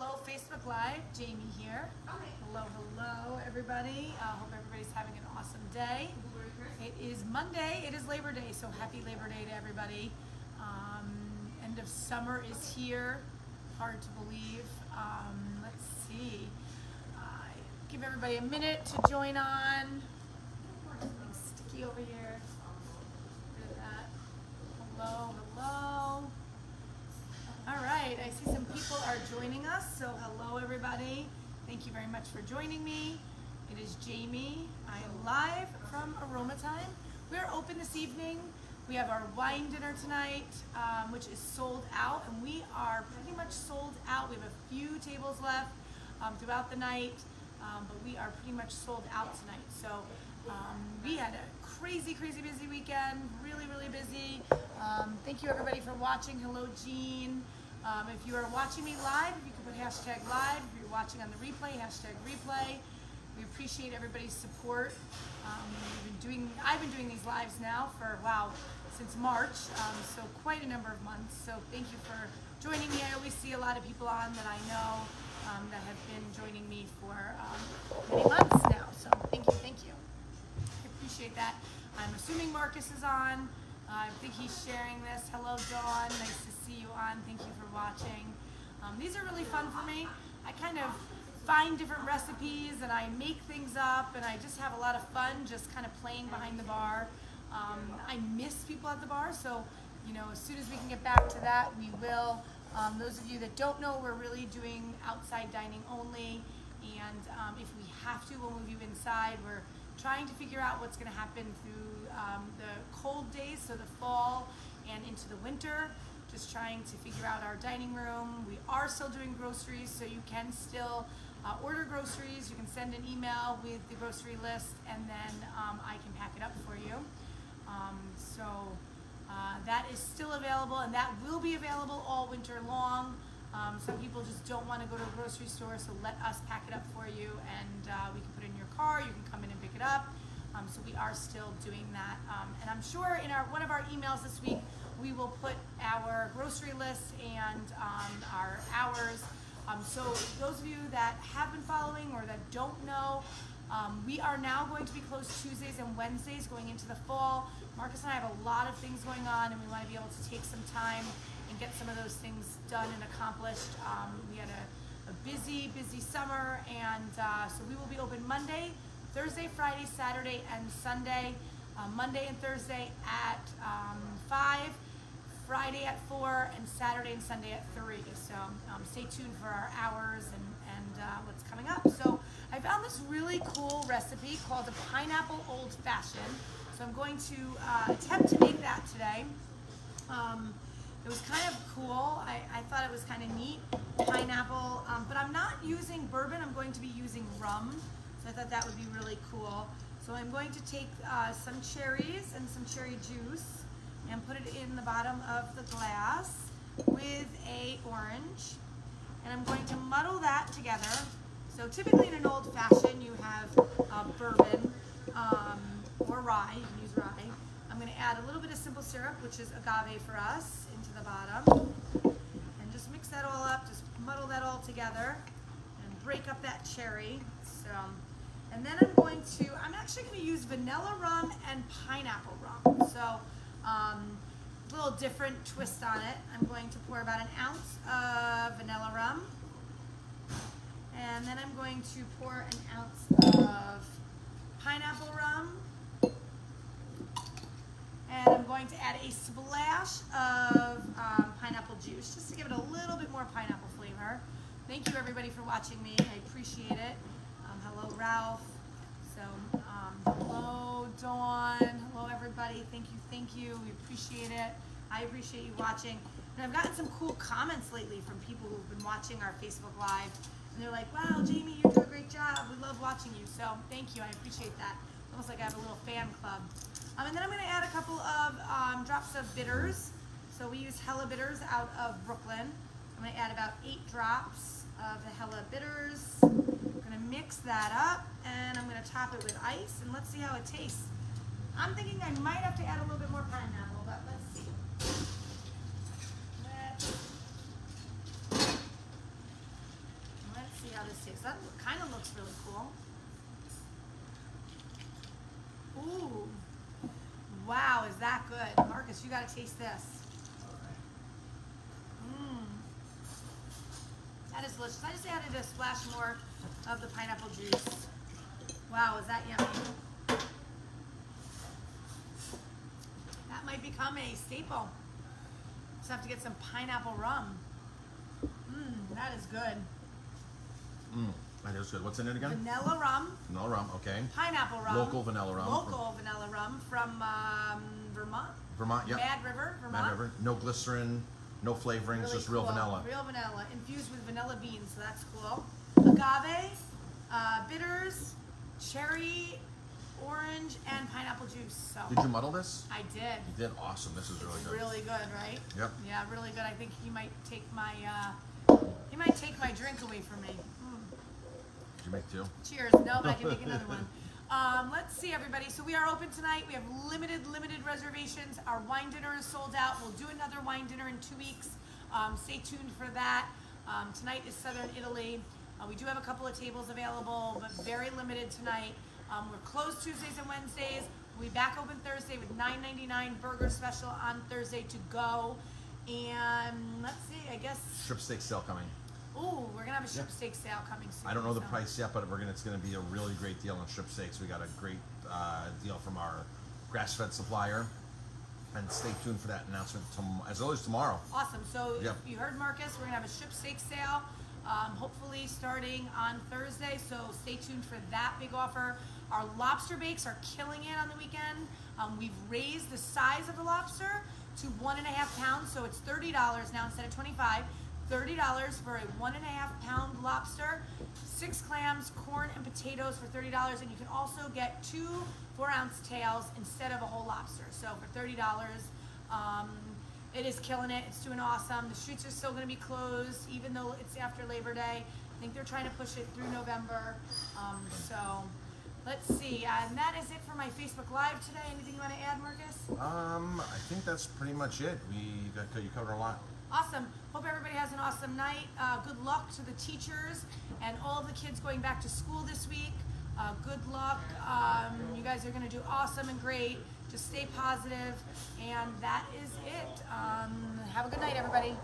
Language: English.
Hello, Facebook Live. Jamie here. Hello, hello, everybody. Hope everybody's having an awesome day. It is Monday. It is Labor Day, so happy Labor Day to everybody. End of summer is here. Hard to believe. Let's see. Give everybody a minute to join on. Something sticky over here. Get rid of that. Hello, hello. All right, I see some people are joining us, so hello everybody. Thank you very much for joining me. It is Jamie. I am live from Aroma Time. We are open this evening. We have our wine dinner tonight, which is sold out, and we are pretty much sold out. We have a few tables left throughout the night, but we are pretty much sold out tonight. So we had a crazy busy weekend, really busy. Thank you everybody for watching. Hello Jean. If you are watching me live, if you can put hashtag live. If you're watching on the replay, hashtag replay. We appreciate everybody's support. I've been doing these lives now for, since March, so quite a number of months. So thank you for joining me. I always see a lot of people on that I know that have been joining me for many months now. So thank you. I appreciate that. I'm assuming Marcus is on. I think he's sharing this. Hello, Dawn. Nice to see you on. Thank you for watching. These are really fun for me. I kind of find different recipes and I make things up and I just have a lot of fun just kind of playing behind the bar. I miss people at the bar, so as soon as we can get back to that, we will. Those of you that don't know, we're really doing outside dining only, and if we have to, we'll move you inside. We're trying to figure out what's going to happen through the cold days, so the fall and into the winter. Just trying to figure out our dining room. We are still doing groceries, so you can still order groceries. You can send an email with the grocery list, and then I can pack it up for you. That is still available, and that will be available all winter long. Some people just don't want to go to a grocery store, so let us pack it up for you, and we can put it in your car. You can come in and pick it up. So we are still doing that, and I'm sure in one of our emails this week we will put our grocery list and our hours. So those of you that have been following or that don't know, we are now going to be closed Tuesdays and Wednesdays going into the fall. Marcus and I have a lot of things going on, and we want to be able to take some time and get some of those things done and accomplished. We had a busy summer, and so we will be open Monday, Thursday, Friday, Saturday, and Sunday. Monday and Thursday at 5, Friday at 4, and Saturday and Sunday at 3. So stay tuned for our hours and what's coming up. So I found this really cool recipe called a pineapple old fashioned. So I'm going to attempt to make that today. It was kind of cool. I thought it was kind of neat. Pineapple, but I'm not using bourbon. I'm going to be using rum. So I thought that would be really cool. So I'm going to take some cherries and some cherry juice and put it in the bottom of the glass with a orange. And I'm going to muddle that together. So typically in an old fashioned you have bourbon or rye. You can use rye. I'm going to add a little bit of simple syrup, which is agave for us, into the bottom. And just mix that all up. Just muddle that all together and break up that cherry. So, and then I'm actually going to use vanilla rum and pineapple rum. So a little different twist on it. I'm going to pour about an ounce of vanilla rum. And then I'm going to pour an ounce of pineapple rum. And I'm going to add a splash of pineapple juice, just to give it a little bit more pineapple flavor. Thank you everybody for watching me. I appreciate it. Hello Ralph. So hello Dawn. Hello everybody. Thank you. We appreciate it. I appreciate you watching. And I've gotten some cool comments lately from people who've been watching our Facebook Live. And they're like, wow, Jamie, you do a great job. We love watching you. So thank you. I appreciate that. It's almost like I have a little fan club. And then I'm going to add a couple of drops of bitters. So we use Hella bitters out of Brooklyn. I'm going to add about 8 drops of the Hella bitters. I'm going to mix that up, and I'm going to top it with ice, and let's see how it tastes. I'm thinking I might have to add a little bit more pineapple, but let's see. how this tastes. That kind of looks really cool. Ooh. Wow, is that good? Marcus, you got to taste this. Mmm. That is delicious. I just added a splash more of the pineapple juice. Wow, is that yummy? That might become a staple. Just have to get some pineapple rum. Mmm, that is good. Mmm, that is good. What's in it again? Vanilla rum. Vanilla rum, okay. Pineapple rum. Local vanilla rum. Local vanilla rum from Vermont. Vermont, yeah. Mad River, Vermont. Mad River. No glycerin, no flavorings, Really just real cool. vanilla. Real vanilla, infused with vanilla beans, so that's cool. Agave, bitters, cherry, orange, and pineapple juice. So Did you muddle this? I did. You did? Awesome. This is really good. Really good, right? Yep. Yeah, really good. I think he might take my drink away from me. Did you make two? Cheers. No, but I can make another one. Let's see, everybody. So we are open tonight. We have limited reservations. Our wine dinner is sold out. We'll do another wine dinner in 2 weeks. Stay tuned for that. Tonight is Southern Italy. We do have a couple of tables available, but very limited tonight. We're closed Tuesdays and Wednesdays. We'll be back open Thursday with $9.99 burger special on Thursday to go. And let's see, I guess. Strip steak sale coming. Ooh, we're gonna have a strip steak sale coming soon. I don't know the so. price yet, but it's gonna be a really great deal on strip steaks. We got a great deal from our grass-fed supplier, and stay tuned for that announcement as early as tomorrow. Awesome. So Yep. you heard Marcus. We're gonna have a strip steak sale, hopefully starting on Thursday. So stay tuned for that big offer. Our lobster bakes are killing it on the weekend. We've raised the size of the lobster to 1.5 pounds, so it's $30 now instead of $25. $30 for a 1.5 pound lobster, 6 clams, corn, and potatoes for $30, and you can also get 2 4-ounce tails instead of a whole lobster. So for $30, it is killing it. It's doing awesome. The streets are still going to be closed, even though it's after Labor Day. I think they're trying to push it through November. So let's see, and that is it for my Facebook Live today. Anything you want to add, Marcus? I think that's pretty much it. You covered a lot. Awesome. Hope everybody has an awesome night. Good luck to the teachers and all of the kids going back to school this week. Good luck. You guys are going to do awesome and great. Just stay positive. And that is it. Have a good night, everybody.